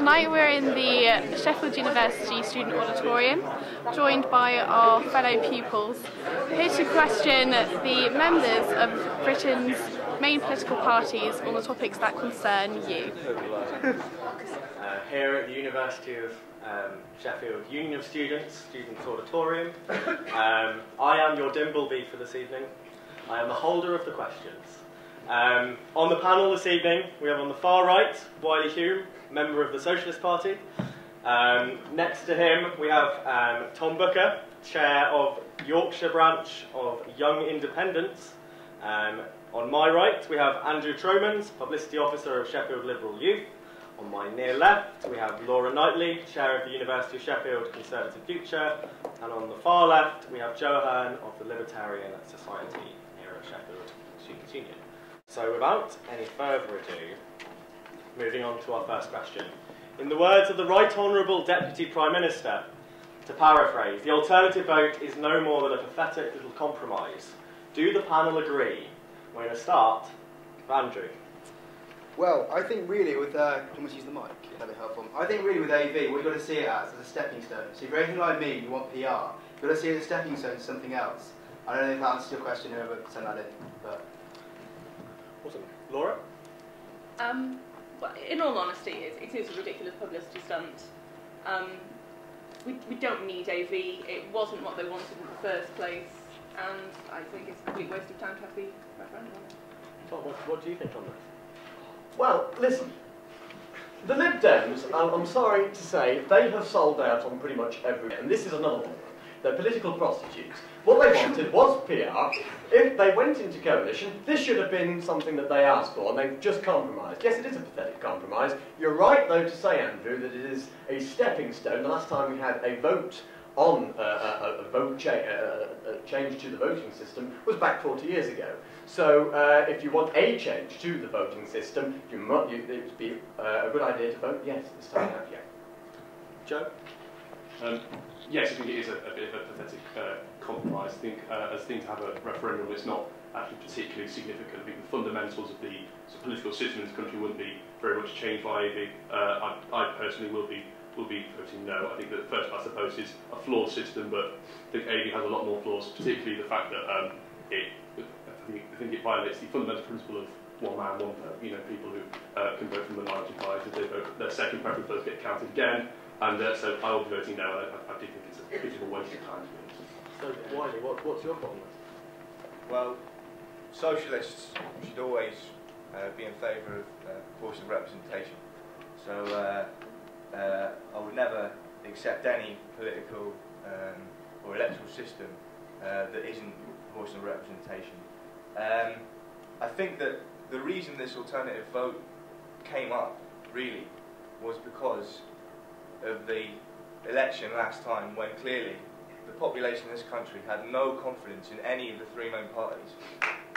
Tonight we're in the Sheffield University Student Auditorium, joined by our fellow pupils, here to question the members of Britain's main political parties on the topics that concern you. Here at the University of Sheffield Union of Students, Students Auditorium, I am your Dimbleby for this evening. I am the holder of the questions. On the panel this evening, we have on the far right, Wiley Hume, member of the Socialist Party. Next to him, we have Tom Booker, chair of Yorkshire branch of Young Independents. On my right, we have Andrew Tromans, publicity officer of Sheffield Liberal Youth. On my near left, we have Laura Knightley, chair of the University of Sheffield Conservative Future. And on the far left, we have Joe Ahern of the Libertarian Society here at Sheffield Students' Union. So without any further ado, moving on to our first question. In the words of the Right Honourable Deputy Prime Minister, to paraphrase, the alternative vote is no more than a pathetic little compromise. Do the panel agree? We're going to start with Andrew. Well, I think really with, can we use the mic? That'd be helpful. I think really with AV, what you've got to see it as a stepping stone. So if you're anything like me, you want PR, you've got to see it as a stepping stone to something else. I don't know if that answers your question, whoever sent that in, but... Awesome. Laura? Well, in all honesty, it is a ridiculous publicity stunt. We don't need AV. It wasn't what they wanted in the first place, and I think it's a complete waste of time to have the referendum on it. Tom, what do you think on this? Well, listen, the Lib Dems, I'm sorry to say, they have sold out on pretty much everything, and this is another one. They're political prostitutes. What they wanted was PR. If they went into coalition, this should have been something that they asked for, and they've just compromised. Yes, it is a pathetic compromise. You're right, though, to say, Andrew, that it is a stepping stone. The last time we had a vote on change to the voting system was back 40 years ago. So if you want a change to the voting system, it would be a good idea to vote yes this time out. Yeah. Joe? Yes, I think it is a bit of a pathetic compromise. I think as a thing to have a referendum, it's not actually particularly significant. I think the fundamentals of the political system in this country wouldn't be very much changed by AV. I personally will be voting no. I think that the first past the post is a flawed system, but I think AV has a lot more flaws, particularly the fact that I think it violates the fundamental principle of one man, one vote. You know, people who can vote from minority parties, if they vote their second preference votes get counted again, and so I will be voting no. I do think it's a bit of a waste of time. So, Wiley, what's your problem? Well, socialists should always be in favour of proportional representation. So I would never accept any political or electoral system that isn't proportional representation. I think that the reason this alternative vote came up, really, was because of the election last time, when clearly the population in this country had no confidence in any of the three main parties,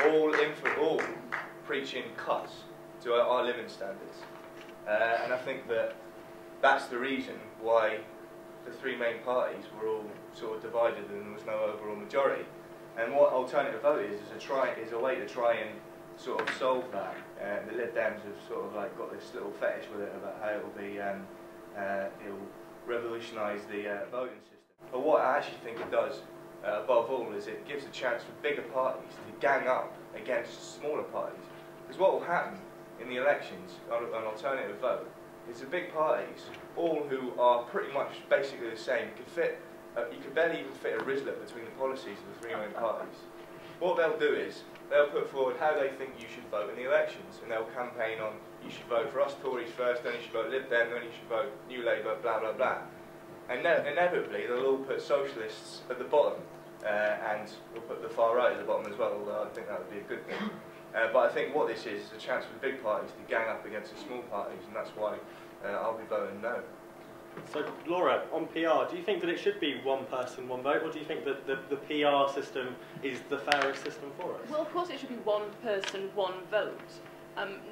all preaching cuts to our living standards. And I think that that's the reason why the three main parties were all sort of divided and there was no overall majority. And what alternative vote is a way to try and sort of solve that. The Lib Dems have sort of like got this little fetish with it about how it'll revolutionise the voting system. But what I actually think it does, above all, is it gives a chance for bigger parties to gang up against smaller parties. Because what will happen in the elections on an alternative vote is the big parties, all who are pretty much basically the same, you could barely even fit a Rizla between the policies of the three main parties. What they'll do is, they'll put forward how they think you should vote in the elections, and they'll campaign on, you should vote for us Tories first, then you should vote Lib Dem, then you should vote New Labour, blah blah blah. And inevitably they'll all put socialists at the bottom, and they'll put the far right at the bottom as well, although I think that would be a good thing. But I think what this is a chance for the big parties to gang up against the small parties, and that's why I'll be voting no. So, Laura, on PR, do you think that it should be one person, one vote, or do you think that the PR system is the fairest system for us? Well, of course it should be one person, one vote.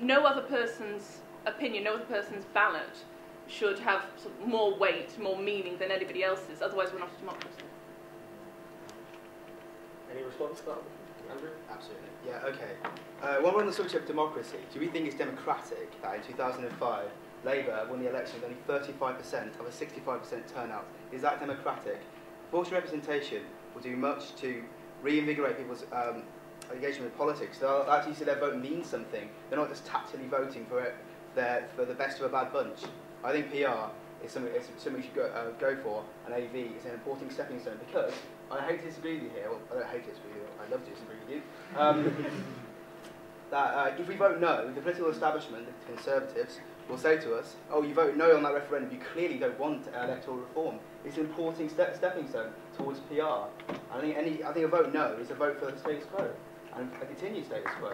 No other person's opinion, no other person's ballot should have sort of more weight, more meaning than anybody else's, otherwise we're not a democracy. Any response to that, Andrew? Absolutely. Yeah, okay. While we're on the subject of democracy, do we think it's democratic that in 2005 Labour won the election with only 35% of a 65% turnout. Is that democratic? Proportional representation will do much to reinvigorate people's engagement with politics. They'll actually see their vote means something. They're not just tacitly voting for the best of a bad bunch. I think PR is something we should go for, and AV is an important stepping stone, because I hate to disagree with you here. Well, I don't hate to disagree with you. I love to disagree with you. That if we vote no, the political establishment, the Conservatives, will say to us, "Oh, you vote no on that referendum. You clearly don't want electoral reform." It's an important stepping stone towards PR. I think a vote no is a vote for the status quo and a continued status quo.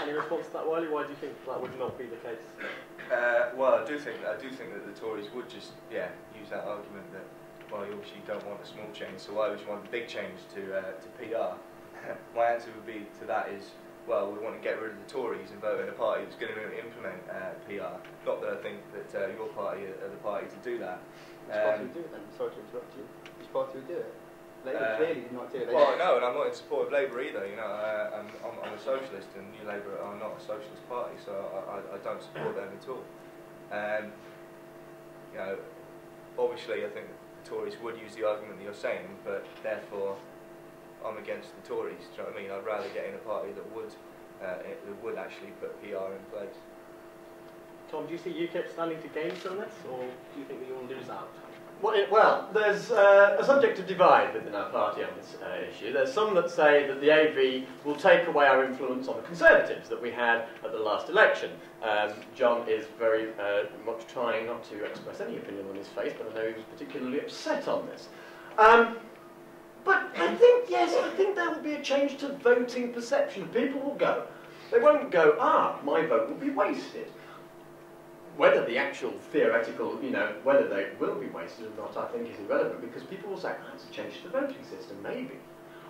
Any response to that, Wiley? Why do you think that would not be the case? Well, I do think that the Tories would just use that argument that, well, you obviously don't want a small change, so why would you want a big change to PR? My answer would be to that is, well, we want to get rid of the Tories and vote in a party that's going to implement PR. Not that I think that your party are the party to do that. Which party would do it then? Sorry to interrupt you. Which party would do it? Labour clearly did not do it. Well, no, and I'm not in support of Labour either. You know, I'm a socialist, and New Labour are not a socialist party, so I don't support them at all. You know, obviously, I think the Tories would use the argument that you're saying, but therefore, I'm against the Tories. Do you know what I mean? I'd rather get in a party that would actually put PR in place. Tom, do you see UKIP standing to gain from this, or do you think that you'll lose out? Well, there's a subject of divide within our party on this issue. There's some that say that the AV will take away our influence on the Conservatives that we had at the last election. John is very much trying not to express any opinion on his face, but I know he was particularly upset on this. But I think, yes, I think there will be a change to voting perception. People will go. They won't go, my vote will be wasted. Whether the actual theoretical, whether they will be wasted or not, I think is irrelevant, because people will say, it's a change to the voting system, maybe.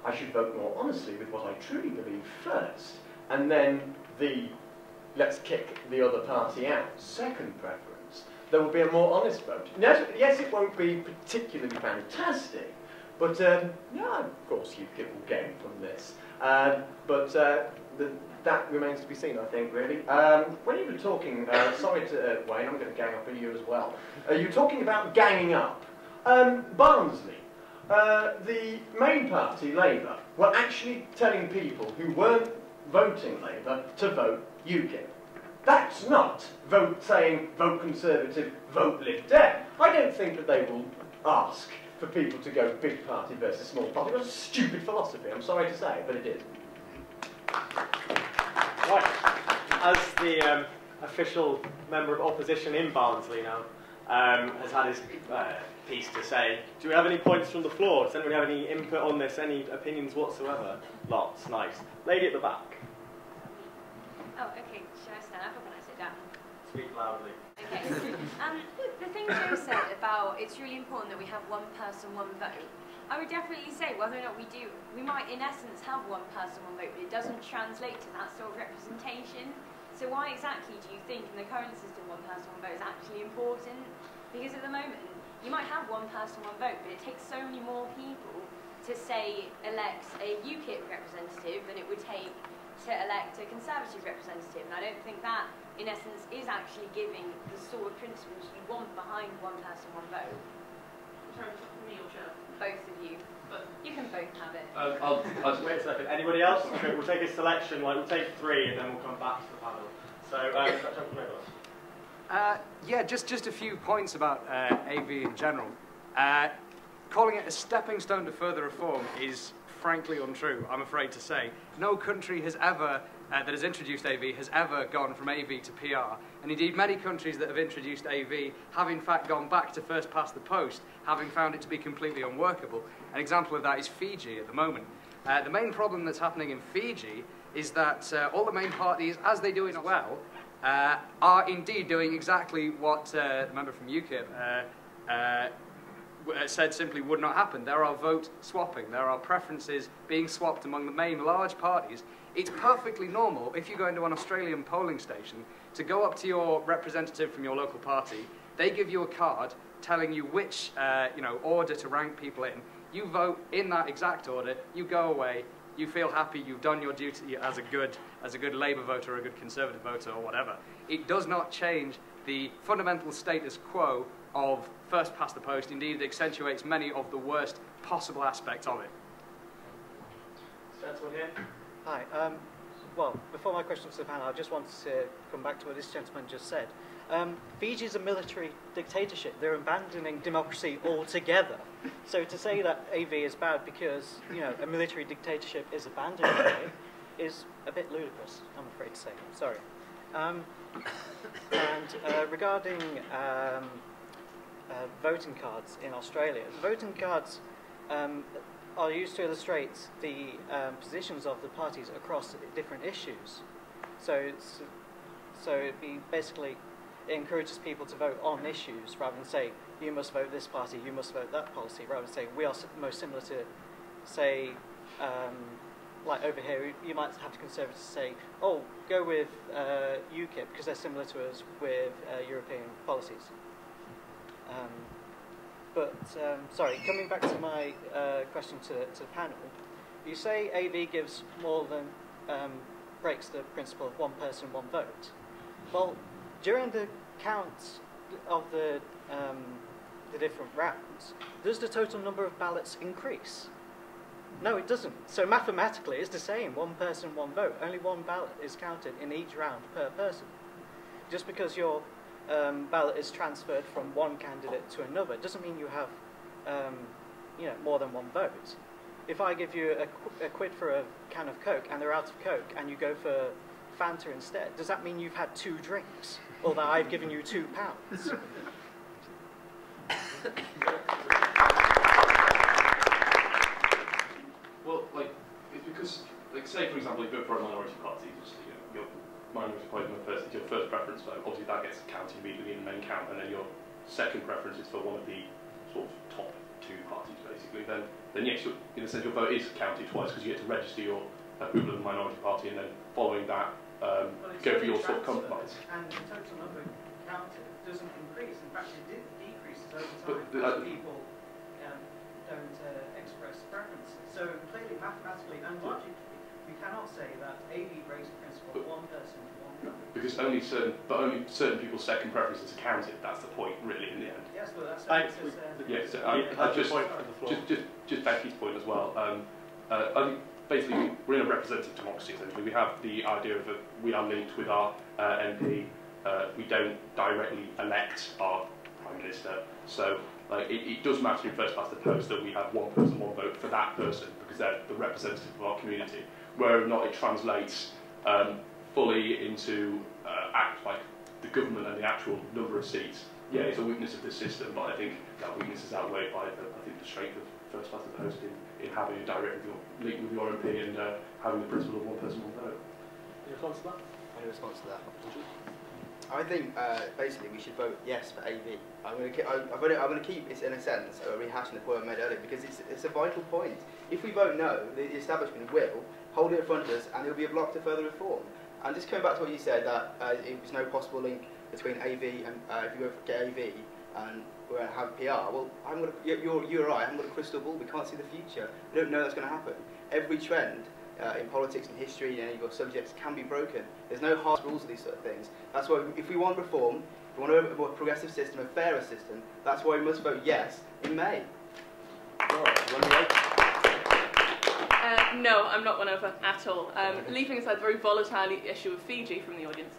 I should vote more honestly with what I truly believe first, and then let's kick the other party out, second preference. There will be a more honest vote. Yes, it won't be particularly fantastic, but of course UKIP will gain from this. That remains to be seen, I think, really. When you were talking, sorry to Wayne, I'm going to gang up on you as well. You were talking about ganging up. Barnsley, the main party, Labour, were actually telling people who weren't voting Labour to vote UKIP. That's not saying vote Conservative, vote Lib Dem. I don't think that they will ask for people to go big party versus small party. That's a stupid philosophy, I'm sorry to say, but it is. Right. As the official member of opposition in Barnsley now has had his piece to say, do we have any points from the floor? Does anyone have any input on this, any opinions whatsoever? Lots, nice. Lady at the back. Oh, okay. Should I stand up or can I sit down? Speak loudly. Okay. The thing Joe said about it's really important that we have one person, one vote, I would definitely say whether or not we might in essence have one person, one vote, but it doesn't translate to that sort of representation. So why exactly do you think in the current system one person, one vote is actually important? Because at the moment, you might have one person, one vote, but it takes so many more people to, say, elect a UKIP representative than it would take to elect a Conservative representative. And I don't think that, in essence, is actually giving the sort of principles you want behind one person, one vote. Sorry, me or Joe? Both of you. You can both have it. I'll wait a second. Anybody else? Okay, we'll take a selection. We'll take 3, and then we'll come back to the panel. So, yeah, just a few points about AV in general. Calling it a stepping stone to further reform is frankly untrue, I'm afraid to say. No country has ever, that has introduced AV, has ever gone from AV to PR. And indeed, many countries that have introduced AV have in fact gone back to first past the post, having found it to be completely unworkable. An example of that is Fiji at the moment. The main problem that's happening in Fiji is that all the main parties, as they do it well, are indeed doing exactly what the member from UKIP said simply would not happen. There are vote swapping. There are preferences being swapped among the main large parties. It's perfectly normal, if you go into an Australian polling station, to go up to your representative from your local party. They give you a card telling you which order to rank people in. You vote in that exact order, you go away, you feel happy, you've done your duty as a good Labour voter or a good Conservative voter or whatever. It does not change the fundamental status quo of first past the post. Indeed, it accentuates many of the worst possible aspects of it. Hi. Well, before my question to the panel, I just wanted to come back to what this gentleman just said. Fiji is a military dictatorship. They're abandoning democracy altogether. So to say that AV is bad because, you know, a military dictatorship is abandoning it is a bit ludicrous, I'm afraid to say. Sorry. Regarding voting cards in Australia, voting cards are used to illustrate the positions of the parties across different issues. So it'd be basically, it encourages people to vote on issues rather than say, you must vote this party, you must vote that policy, rather than say, we are most similar to, say, like over here, you might have the Conservatives say, oh, go with UKIP because they're similar to us with European policies. Sorry, coming back to my question to the panel, you say AV gives more than, breaks the principle of one person, one vote. Well, during the count of the different rounds, does the total number of ballots increase? No, it doesn't. So mathematically, it's the same, one person, one vote. Only one ballot is counted in each round per person. Just because your ballot is transferred from one candidate to another doesn't mean you have, you know, more than one vote. If I give you a quid for a can of Coke and they're out of Coke and you go for Fanta instead, does that mean you've had 2 drinks? Or that I've given you £2? Well, like, it's because, like, say for example, you vote for a minority party, just, you know, your minority party is your first preference vote. Obviously, that gets counted immediately in the main count, and then your second preference is for one of the sort of top 2 parties, basically. Then yes, in a sense, your vote is counted twice because you get to register your approval of the minority party, and then following that, go for your sort of compromise. And the total number counted doesn't increase. In fact, it decreases over time as people don't express preferences. So clearly, mathematically and logically, we cannot say that AV breaks the principle of one person, one vote. Because only certain people's second preferences are counted. That's the point, really, in the end. Yes, but that's just Becky's point as well. I think basically we're in a representative democracy. Essentially, we have the idea of we are linked with our MP. We don't directly elect our Prime Minister, so it does matter in first past the post that we have one person, one vote for that person because they're the representative of our community. Whether or not it translates fully into like the government and the actual number of seats, yeah, it's a weakness of the system, but I think that weakness is outweighed by the strength of first past the post in having a direct link with your MP and having the principle of one person, one vote. Any response to that? Any response to that? I think basically we should vote yes for AV. I'm going to keep it in a sense rehashing the point I made earlier because it's a vital point. If we vote no, the establishment will hold it in front of us and it will be a block to further reform. And just coming back to what you said that there's no possible link between AV and if you get AV and we have PR. Well, you're right. I haven't got a crystal ball. We can't see the future. We don't know that's going to happen. Every trend in politics and history and any of your subjects can be broken. There's no hard rules of these sort of things. That's why if we want reform, if we want a more progressive system, a fairer system, that's why we must vote yes in May. No, I'm not won over at all. Leaving aside the very volatile issue of Fiji from the audience,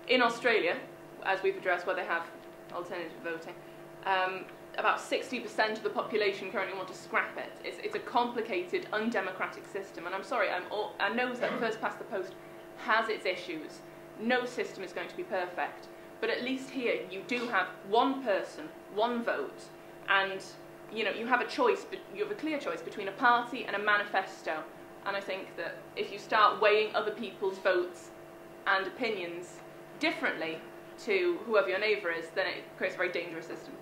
in Australia, as we've addressed, where they have alternative voting, about 60% of the population currently want to scrap it. It's a complicated, undemocratic system, and I'm sorry, I know that first past the post has its issues. No system is going to be perfect, but at least here you do have one person, one vote, and you know you have a choice. You have a clear choice between a party and a manifesto. And I think that if you start weighing other people's votes and opinions differently to whoever your neighbour is, then it creates a very dangerous system.